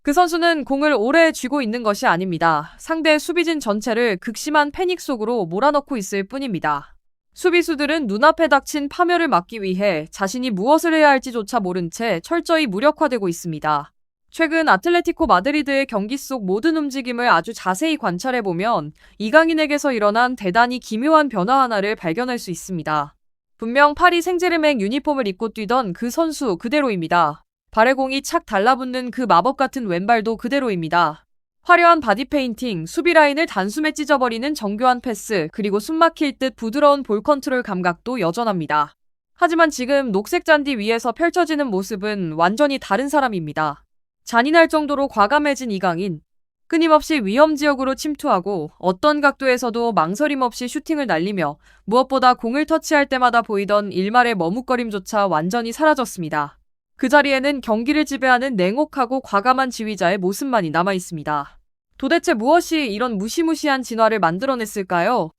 그 선수는 공을 오래 쥐고 있는 것이 아닙니다. 상대 수비진 전체를 극심한 패닉 속으로 몰아넣고 있을 뿐입니다. 수비수들은 눈앞에 닥친 파멸을 막기 위해 자신이 무엇을 해야 할지조차 모른 채 철저히 무력화되고 있습니다. 최근 아틀레티코 마드리드의 경기 속 모든 움직임을 아주 자세히 관찰해보면 이강인에게서 일어난 대단히 기묘한 변화 하나를 발견할 수 있습니다. 분명 파리 생제르맹 유니폼을 입고 뛰던 그 선수 그대로입니다. 발에 공이 착 달라붙는 그 마법 같은 왼발도 그대로입니다. 화려한 바디 페인팅, 수비 라인을 단숨에 찢어버리는 정교한 패스, 그리고 숨막힐 듯 부드러운 볼 컨트롤 감각도 여전합니다. 하지만 지금 녹색 잔디 위에서 펼쳐지는 모습은 완전히 다른 사람입니다. 잔인할 정도로 과감해진 이강인. 끊임없이 위험 지역으로 침투하고 어떤 각도에서도 망설임 없이 슈팅을 날리며 무엇보다 공을 터치할 때마다 보이던 일말의 머뭇거림조차 완전히 사라졌습니다. 그 자리에는 경기를 지배하는 냉혹하고 과감한 지휘자의 모습만이 남아있습니다. 도대체 무엇이 이런 무시무시한 진화를 만들어냈을까요?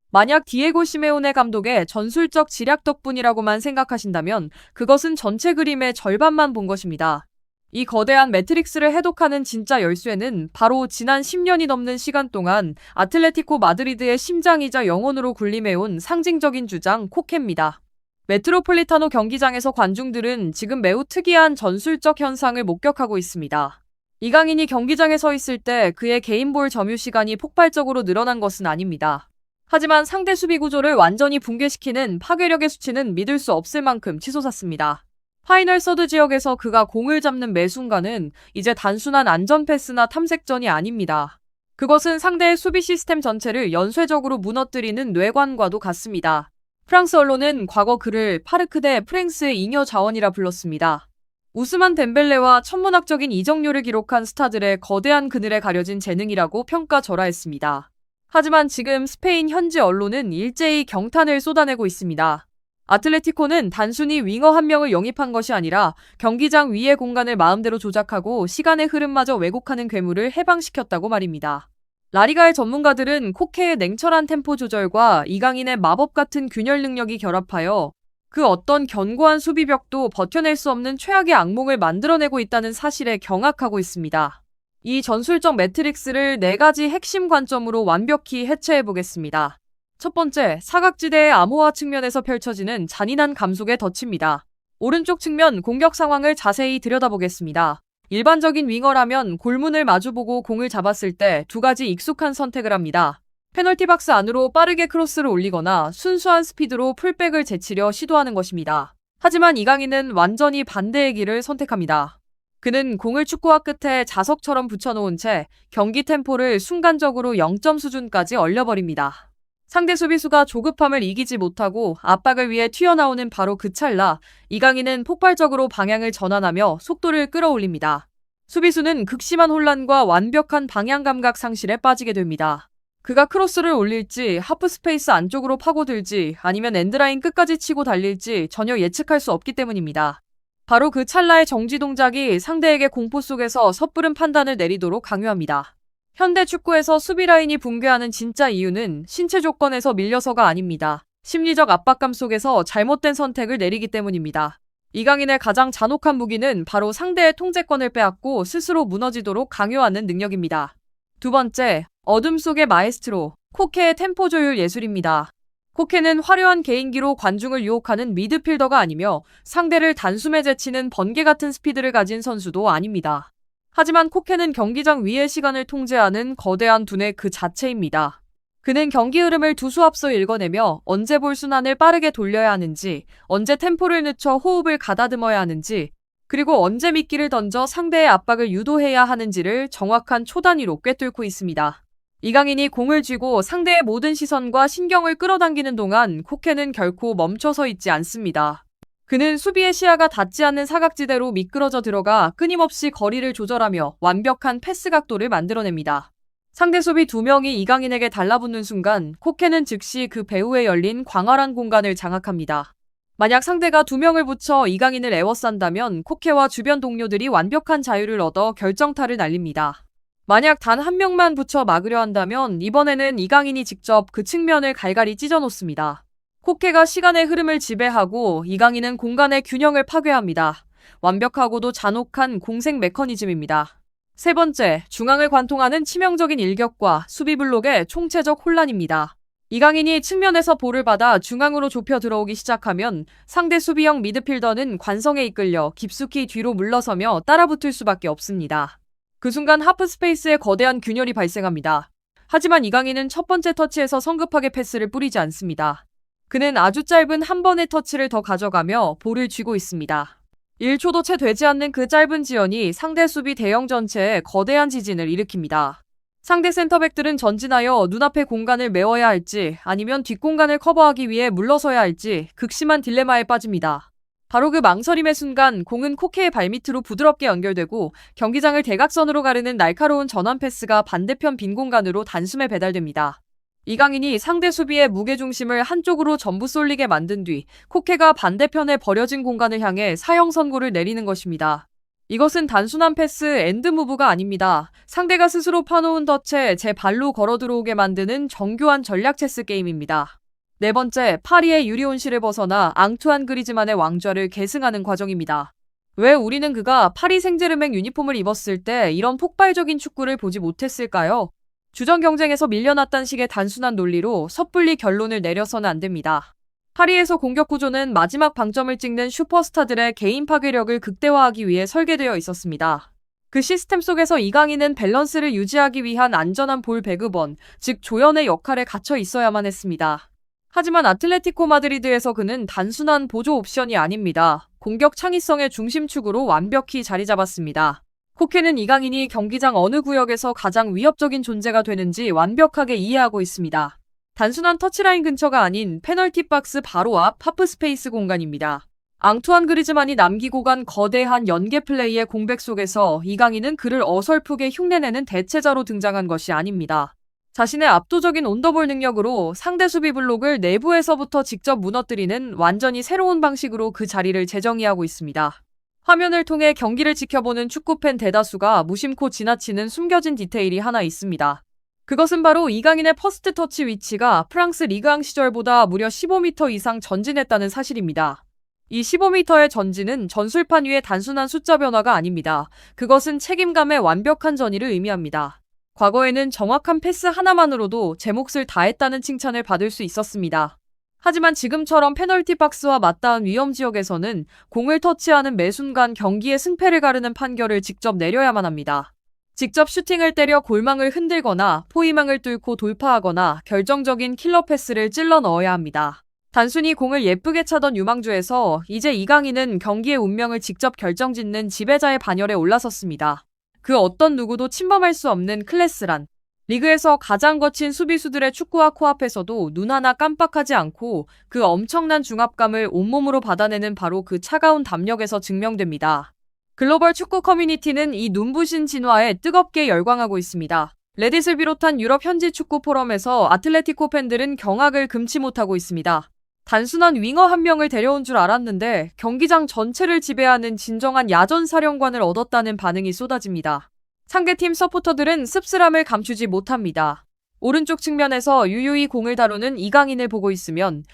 만약 디에고 시메오네 감독의 전술적 지략 덕분이라고만 생각하신다면 그것은 전체 그림의 절반만 본 것입니다. 이 거대한 매트릭스를 해독하는 진짜 열쇠는 바로 지난 10년이 넘는 시간 동안 아틀레티코 마드리드의 심장이자 영혼으로 군림해온 상징적인 주장 코케입니다. 메트로폴리타노 경기장에서 관중들은 지금 매우 특이한 전술적 현상을 목격하고 있습니다. 이강인이 경기장에 서 있을 때 그의 개인 볼 점유 시간이 폭발적으로 늘어난 것은 아닙니다. 하지만 상대 수비 구조를 완전히 붕괴시키는 파괴력의 수치는 믿을 수 없을 만큼 치솟았습니다. 파이널 서드 지역에서 그가 공을 잡는 매 순간은 이제 단순한 안전 패스나 탐색전이 아닙니다. 그것은 상대의 수비 시스템 전체를 연쇄적으로 무너뜨리는 뇌관과도 같습니다. 프랑스 언론은 과거 그를 파르크 대 프랑스의 잉여 자원이라 불렀습니다. 우스만 덴벨레와 천문학적인 이적료를 기록한 스타들의 거대한 그늘에 가려진 재능이라고 평가절하했습니다. 하지만 지금 스페인 현지 언론은 일제히 경탄을 쏟아내고 있습니다. 아틀레티코는 단순히 윙어 한 명을 영입한 것이 아니라 경기장 위의 공간을 마음대로 조작하고 시간의 흐름마저 왜곡하는 괴물을 해방시켰다고 말입니다. 라리가의 전문가들은 코케의 냉철한 템포 조절과 이강인의 마법 같은 균열 능력이 결합하여 그 어떤 견고한 수비벽도 버텨낼 수 없는 최악의 악몽을 만들어내고 있다는 사실에 경악하고 있습니다. 이 전술적 매트릭스를 4가지 핵심 관점으로 완벽히 해체해보겠습니다. 첫 번째, 사각지대의 암호화 측면에서 펼쳐지는 잔인한 감속의 덫입니다. 오른쪽 측면 공격 상황을 자세히 들여다보겠습니다. 일반적인 윙어라면 골문을 마주보고 공을 잡았을 때 2가지 익숙한 선택을 합니다. 페널티 박스 안으로 빠르게 크로스를 올리거나 순수한 스피드로 풀백을 제치려 시도하는 것입니다. 하지만 이강인은 완전히 반대의 길을 선택합니다. 그는 공을 축구화 끝에 자석처럼 붙여놓은 채 경기 템포를 순간적으로 0점 수준까지 얼려버립니다. 상대 수비수가 조급함을 이기지 못하고 압박을 위해 튀어나오는 바로 그 찰나 이강인은 폭발적으로 방향을 전환하며 속도를 끌어올립니다. 수비수는 극심한 혼란과 완벽한 방향 감각 상실에 빠지게 됩니다. 그가 크로스를 올릴지 하프 스페이스 안쪽으로 파고들지 아니면 엔드라인 끝까지 치고 달릴지 전혀 예측할 수 없기 때문입니다. 바로 그 찰나의 정지 동작이 상대에게 공포 속에서 섣부른 판단을 내리도록 강요합니다. 현대 축구에서 수비 라인이 붕괴하는 진짜 이유는 신체 조건에서 밀려서가 아닙니다. 심리적 압박감 속에서 잘못된 선택을 내리기 때문입니다. 이강인의 가장 잔혹한 무기는 바로 상대의 통제권을 빼앗고 스스로 무너지도록 강요하는 능력입니다. 두 번째, 어둠 속의 마에스트로, 코케의 템포 조율 예술입니다. 코케는 화려한 개인기로 관중을 유혹하는 미드필더가 아니며 상대를 단숨에 제치는 번개 같은 스피드를 가진 선수도 아닙니다. 하지만 코케는 경기장 위의 시간을 통제하는 거대한 두뇌 그 자체입니다. 그는 경기 흐름을 두수 앞서 읽어내며 언제 볼 순환을 빠르게 돌려야 하는지, 언제 템포를 늦춰 호흡을 가다듬어야 하는지, 그리고 언제 미끼를 던져 상대의 압박을 유도해야 하는지를 정확한 초단위로 꿰뚫고 있습니다. 이강인이 공을 쥐고 상대의 모든 시선과 신경을 끌어당기는 동안 코케는 결코 멈춰서 있지 않습니다. 그는 수비의 시야가 닿지 않는 사각지대로 미끄러져 들어가 끊임없이 거리를 조절하며 완벽한 패스 각도를 만들어냅니다. 상대 수비 2명이 이강인에게 달라붙는 순간 코케는 즉시 그 배후에 열린 광활한 공간을 장악합니다. 만약 상대가 2명을 붙여 이강인을 에워싼다면 코케와 주변 동료들이 완벽한 자유를 얻어 결정타를 날립니다. 만약 단 1명만 붙여 막으려 한다면 이번에는 이강인이 직접 그 측면을 갈갈이 찢어놓습니다. 코케가 시간의 흐름을 지배하고 이강인은 공간의 균형을 파괴합니다. 완벽하고도 잔혹한 공생 메커니즘입니다. 세 번째, 중앙을 관통하는 치명적인 일격과 수비 블록의 총체적 혼란입니다. 이강인이 측면에서 볼을 받아 중앙으로 좁혀 들어오기 시작하면 상대 수비형 미드필더는 관성에 이끌려 깊숙이 뒤로 물러서며 따라붙을 수밖에 없습니다. 그 순간 하프 스페이스에 거대한 균열이 발생합니다. 하지만 이강인은 첫 번째 터치에서 성급하게 패스를 뿌리지 않습니다. 그는 아주 짧은 한 번의 터치를 더 가져가며 볼을 쥐고 있습니다. 1초도 채 되지 않는 그 짧은 지연이 상대 수비 대형 전체에 거대한 지진을 일으킵니다. 상대 센터백들은 전진하여 눈앞의 공간을 메워야 할지 아니면 뒷공간을 커버하기 위해 물러서야 할지 극심한 딜레마에 빠집니다. 바로 그 망설임의 순간 공은 코케의 발밑으로 부드럽게 연결되고 경기장을 대각선으로 가르는 날카로운 전환 패스가 반대편 빈 공간으로 단숨에 배달됩니다. 이강인이 상대 수비의 무게중심을 한쪽으로 전부 쏠리게 만든 뒤 코케가 반대편에 버려진 공간을 향해 사형 선고를 내리는 것입니다. 이것은 단순한 패스 앤드 무브가 아닙니다. 상대가 스스로 파놓은 덫에 제 발로 걸어 들어오게 만드는 정교한 전략 체스 게임입니다. 네 번째, 파리의 유리온실을 벗어나 앙투안 그리즈만의 왕좌를 계승하는 과정입니다. 왜 우리는 그가 파리 생제르맹 유니폼을 입었을 때 이런 폭발적인 축구를 보지 못했을까요? 주전 경쟁에서 밀려났단 식의 단순한 논리로 섣불리 결론을 내려서는 안 됩니다. 파리에서 공격 구조는 마지막 방점을 찍는 슈퍼스타들의 개인 파괴력을 극대화하기 위해 설계되어 있었습니다. 그 시스템 속에서 이강인은 밸런스를 유지하기 위한 안전한 볼 배급원, 즉 조연의 역할에 갇혀 있어야만 했습니다. 하지만 아틀레티코 마드리드에서 그는 단순한 보조 옵션이 아닙니다. 공격 창의성의 중심축으로 완벽히 자리 잡았습니다. 코케는 이강인이 경기장 어느 구역에서 가장 위협적인 존재가 되는지 완벽하게 이해하고 있습니다. 단순한 터치라인 근처가 아닌 페널티 박스 바로 앞 하프 스페이스 공간입니다. 앙투안 그리즈만이 남기고 간 거대한 연계 플레이의 공백 속에서 이강인은 그를 어설프게 흉내내는 대체자로 등장한 것이 아닙니다. 자신의 압도적인 온더볼 능력으로 상대 수비 블록을 내부에서부터 직접 무너뜨리는 완전히 새로운 방식으로 그 자리를 재정의하고 있습니다. 화면을 통해 경기를 지켜보는 축구팬 대다수가 무심코 지나치는 숨겨진 디테일이 하나 있습니다. 그것은 바로 이강인의 퍼스트 터치 위치가 프랑스 리그앙 시절보다 무려 15m 이상 전진했다는 사실입니다. 이 15m의 전진은 전술판 위의 단순한 숫자 변화가 아닙니다. 그것은 책임감의 완벽한 전이를 의미합니다. 과거에는 정확한 패스 하나만으로도 제 몫을 다했다는 칭찬을 받을 수 있었습니다. 하지만 지금처럼 페널티 박스와 맞닿은 위험 지역에서는 공을 터치하는 매 순간 경기의 승패를 가르는 판결을 직접 내려야만 합니다. 직접 슈팅을 때려 골망을 흔들거나 포위망을 뚫고 돌파하거나 결정적인 킬러 패스를 찔러 넣어야 합니다. 단순히 공을 예쁘게 차던 유망주에서 이제 이강인은 경기의 운명을 직접 결정짓는 지배자의 반열에 올라섰습니다. 그 어떤 누구도 침범할 수 없는 클래스란 리그에서 가장 거친 수비수들의 축구와 코앞에서도 눈 하나 깜빡하지 않고 그 엄청난 중압감을 온몸으로 받아내는 바로 그 차가운 담력에서 증명됩니다. 글로벌 축구 커뮤니티는 이 눈부신 진화에 뜨겁게 열광하고 있습니다. 레딧을 비롯한 유럽 현지 축구 포럼에서 아틀레티코 팬들은 경악을 금치 못하고 있습니다. 단순한 윙어 한 명을 데려온 줄 알았는데 경기장 전체를 지배하는 진정한 야전 사령관을 얻었다는 반응이 쏟아집니다. 상대팀 서포터들은 씁쓸함을 감추지 못합니다. 오른쪽 측면에서 유유히 공을 다루는 이강인을 보고 있으면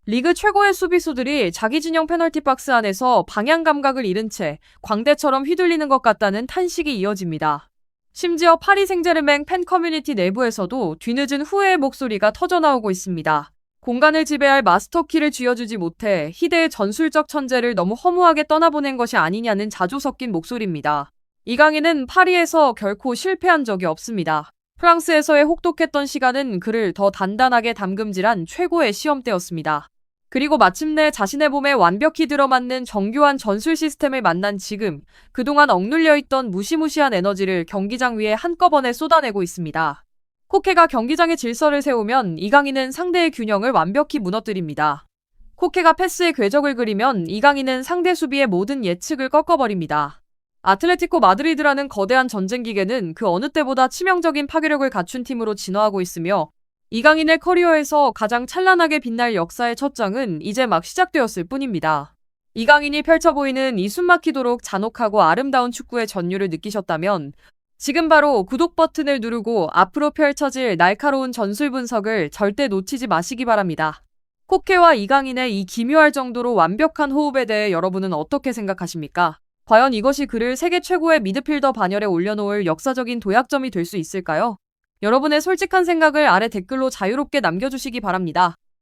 리그 최고의 수비수들이 자기 진영 페널티 박스 안에서 방향 감각을 잃은 채 광대처럼 휘둘리는 것 같다는 탄식이 이어집니다. 심지어 파리 생제르맹 팬 커뮤니티 내부에서도 뒤늦은 후회의 목소리가 터져나오고 있습니다. 공간을 지배할 마스터키를 쥐어주지 못해 희대의 전술적 천재를 너무 허무하게 떠나보낸 것이 아니냐는 자조 섞인 목소리입니다. 이강인은 파리에서 결코 실패한 적이 없습니다. 프랑스에서의 혹독했던 시간은 그를 더 단단하게 담금질한 최고의 시험대였습니다. 그리고 마침내 자신의 몸에 완벽히 들어맞는 정교한 전술 시스템을 만난 지금, 그동안 억눌려 있던 무시무시한 에너지를 경기장 위에 한꺼번에 쏟아내고 있습니다. 코케가 경기장의 질서를 세우면 이강인은 상대의 균형을 완벽히 무너뜨립니다. 코케가 패스의 궤적을 그리면 이강인은 상대 수비의 모든 예측을 꺾어버립니다. 아틀레티코 마드리드라는 거대한 전쟁 기계는 그 어느 때보다 치명적인 파괴력을 갖춘 팀으로 진화하고 있으며 이강인의 커리어에서 가장 찬란하게 빛날 역사의 첫 장은 이제 막 시작되었을 뿐입니다. 이강인이 펼쳐 보이는 이 숨막히도록 잔혹하고 아름다운 축구의 전율을 느끼셨다면 지금 바로 구독 버튼을 누르고 앞으로 펼쳐질 날카로운 전술 분석을 절대 놓치지 마시기 바랍니다. 코케와 이강인의 이 기묘할 정도로 완벽한 호흡에 대해 여러분은 어떻게 생각하십니까? 과연 이것이 그를 세계 최고의 미드필더 반열에 올려놓을 역사적인 도약점이 될 수 있을까요? 여러분의 솔직한 생각을 아래 댓글로 자유롭게 남겨주시기 바랍니다.